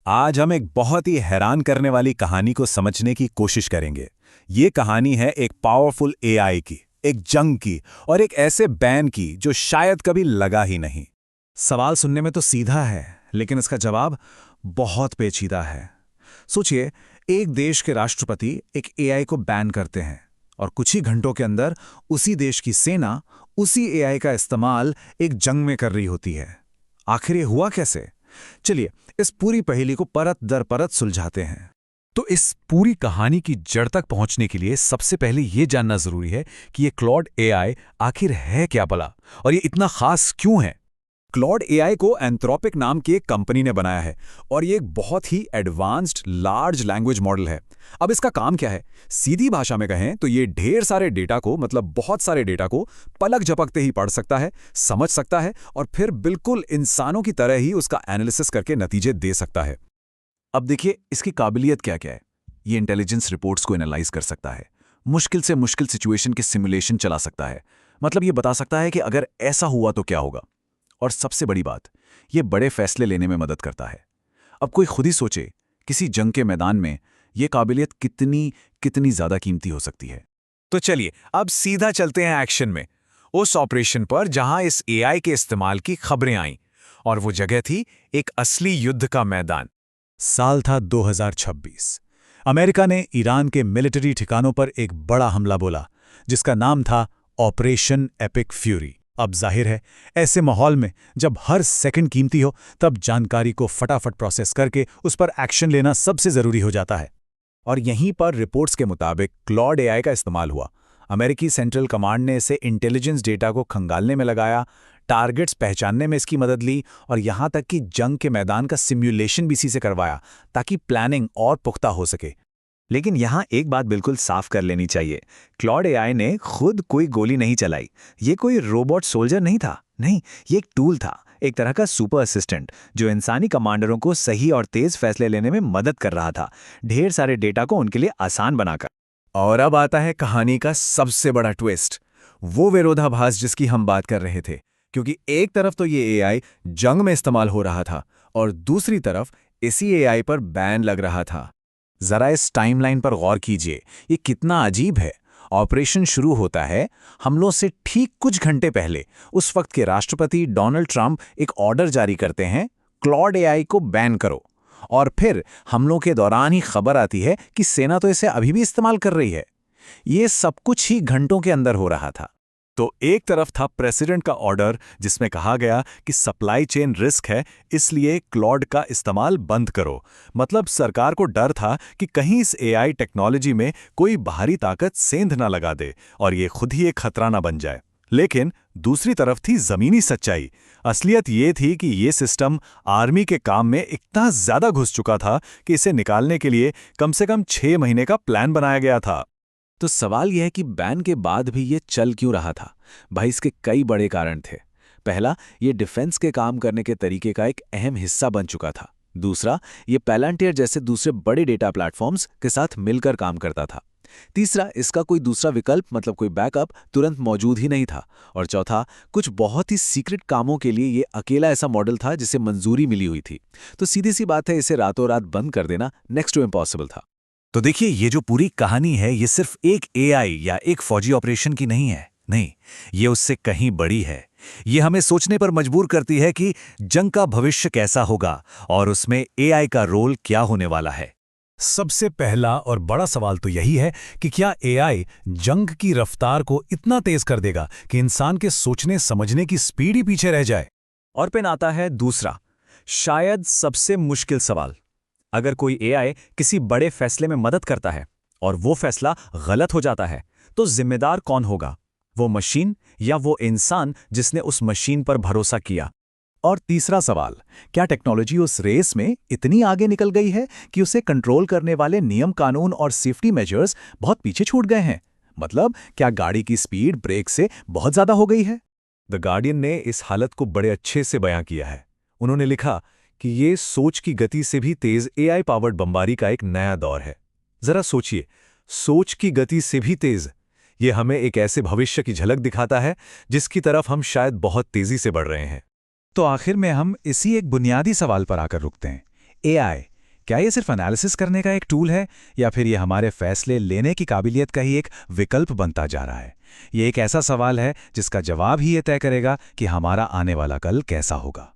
आज हम एक बहुत ही हैरान करने वाली कहानी को समझने की कोशिश करेंगे। ये कहानी है एक पावरफुल एआई की, एक जंग की और एक ऐसे बैन की जो शायद कभी लगा ही नहीं। सवाल सुनने में तो सीधा है, लेकिन इसका जवाब बहुत पेचीदा है। सोचिए, एक देश के राष्ट्रपति एक एआई को बैन करते हैं और कुछ ही घंटों के अंदर उसी देश की सेना उसी एआई का इस्तेमाल एक जंग में कर रही होती है। आखिर ये हुआ कैसे? चलिए, इस पूरी पहेली को परत दर परत सुलझाते हैं। तो इस पूरी कहानी की जड़ तक पहुंचने के लिए सबसे पहले ये जानना जरूरी है कि ये क्लॉड एआई आखिर है क्या भला, और ये इतना खास क्यों है। क्लॉड एआई को एंथ्रोपिक नाम की एक कंपनी ने बनाया है और ये एक बहुत ही एडवांस्ड लार्ज लैंग्वेज मॉडल है। अब इसका काम क्या है? सीधी भाषा में कहें तो ये ढेर सारे डेटा को, मतलब बहुत सारे डेटा को पलक झपकते ही पढ़ सकता है, समझ सकता है और फिर बिल्कुल इंसानों की तरह ही उसका एनालिसिस करके नतीजे दे सकता है। अब देखिए, इसकी काबिलियत क्या क्या है। ये इंटेलिजेंस रिपोर्ट्स को एनालाइज कर सकता है, मुश्किल से मुश्किल सिचुएशन के सिमुलेशन चला सकता है, मतलब ये बता सकता है कि अगर ऐसा हुआ तो क्या होगा। और सबसे बड़ी बात, ये बड़े फैसले लेने में मदद करता है। अब कोई खुद ही सोचे, किसी जंग के मैदान में ये काबिलियत कितनी कितनी ज्यादा कीमती हो सकती है। तो चलिए, अब सीधा चलते हैं एक्शन में, उस ऑपरेशन पर जहां इस एआई के इस्तेमाल की खबरें आईं। और वो जगह थी एक असली युद्ध का मैदान। साल था 2026। अमेरिका ने ईरान के मिलिट्री ठिकानों पर एक बड़ा हमला बोला, जिसका नाम था ऑपरेशन एपिक फ्यूरी। अब जाहिर है, ऐसे माहौल में जब हर सेकंड कीमती हो, तब जानकारी को फटाफट प्रोसेस करके उस पर एक्शन लेना सबसे जरूरी हो जाता है। और यहीं पर रिपोर्ट्स के मुताबिक क्लॉड एआई का इस्तेमाल हुआ। अमेरिकी सेंट्रल कमांड ने इसे इंटेलिजेंस डेटा को खंगालने में लगाया, टारगेट्स पहचानने में इसकी मदद ली और यहां तक कि जंग के मैदान का सिम्युलेशन भी इसी से करवाया, ताकि प्लानिंग और पुख्ता हो सके। लेकिन यहाँ एक बात बिल्कुल साफ कर लेनी चाहिए, क्लॉड एआई ने खुद कोई गोली नहीं चलाई। ये कोई रोबोट सोल्जर नहीं था, नहीं, ये एक टूल था, एक तरह का सुपर असिस्टेंट जो इंसानी कमांडरों को सही और तेज फैसले लेने में मदद कर रहा था, ढेर सारे डेटा को उनके लिए आसान बनाकर। और अब आता है कहानी का सबसे बड़ा ट्विस्ट, वो विरोधाभास जिसकी हम बात कर रहे थे। क्योंकि एक तरफ तो ये एआई जंग में इस्तेमाल हो रहा था और दूसरी तरफ इसी एआई पर बैन लग रहा था। जरा इस टाइमलाइन पर गौर कीजिए, ये कितना अजीब है। ऑपरेशन शुरू होता है हमलों से ठीक कुछ घंटे पहले। उस वक्त के राष्ट्रपति डोनाल्ड ट्रंप एक ऑर्डर जारी करते हैं, क्लॉड एआई को बैन करो। और फिर हमलों के दौरान ही खबर आती है कि सेना तो इसे अभी भी इस्तेमाल कर रही है। ये सब कुछ ही घंटों के अंदर हो रहा था। तो एक तरफ था प्रेसिडेंट का ऑर्डर, जिसमें कहा गया कि सप्लाई चेन रिस्क है, इसलिए क्लॉड का इस्तेमाल बंद करो। मतलब सरकार को डर था कि कहीं इस एआई टेक्नोलॉजी में कोई बाहरी ताकत सेंध ना लगा दे और ये खुद ही एक खतरा ना बन जाए। लेकिन दूसरी तरफ थी जमीनी सच्चाई। असलियत ये थी कि ये सिस्टम आर्मी के काम में इतना ज्यादा घुस चुका था कि इसे निकालने के लिए कम से कम 6 महीने का प्लान बनाया गया था। तो सवाल यह है कि बैन के बाद भी ये चल क्यों रहा था? भाई, इसके कई बड़े कारण थे। पहला, ये डिफेंस के काम करने के तरीके का एक अहम हिस्सा बन चुका था। दूसरा, ये पैलांटियर जैसे दूसरे बड़े डेटा प्लेटफॉर्म्स के साथ मिलकर काम करता था। तीसरा, इसका कोई दूसरा विकल्प, मतलब कोई बैकअप तुरंत मौजूद ही नहीं था। और चौथा, कुछ बहुत ही सीक्रेट कामों के लिए ये अकेला ऐसा मॉडल था जिसे मंजूरी मिली हुई थी। तो सीधी सी बात है, इसे रातों रात बंद कर देना नेक्स्ट टू इम्पॉसिबल था। तो देखिए, ये जो पूरी कहानी है, ये सिर्फ एक एआई या एक फौजी ऑपरेशन की नहीं है। नहीं, ये उससे कहीं बड़ी है। ये हमें सोचने पर मजबूर करती है कि जंग का भविष्य कैसा होगा और उसमें एआई का रोल क्या होने वाला है। सबसे पहला और बड़ा सवाल तो यही है कि क्या एआई जंग की रफ्तार को इतना तेज कर देगा कि इंसान के सोचने समझने की स्पीड ही पीछे रह जाए। और फिर आता है दूसरा, शायद सबसे मुश्किल सवाल। अगर कोई एआई किसी बड़े फैसले में मदद करता है और वो फैसला गलत हो जाता है, तो जिम्मेदार कौन होगा? वो मशीन या वो इंसान जिसने उस मशीन पर भरोसा किया? और तीसरा सवाल, क्या टेक्नोलॉजी उस रेस में इतनी आगे निकल गई है कि उसे कंट्रोल करने वाले नियम कानून और सेफ्टी मेजर्स बहुत पीछे छूट गए हैं? मतलब क्या गाड़ी की स्पीड ब्रेक से बहुत ज्यादा हो गई है? द गार्डियन ने इस हालत को बड़े अच्छे से बयां किया है। उन्होंने लिखा कि ये सोच की गति से भी तेज एआई पावर्ड बमबारी का एक नया दौर है। जरा सोचिए, सोच की गति से भी तेज। ये हमें एक ऐसे भविष्य की झलक दिखाता है जिसकी तरफ हम शायद बहुत तेजी से बढ़ रहे हैं। तो आखिर में हम इसी एक बुनियादी सवाल पर आकर रुकते हैं। एआई क्या ये सिर्फ एनालिसिस करने का एक टूल है, या फिर ये हमारे फैसले लेने की काबिलियत का ही एक विकल्प बनता जा रहा है? ये एक ऐसा सवाल है जिसका जवाब ही ये तय करेगा कि हमारा आने वाला कल कैसा होगा।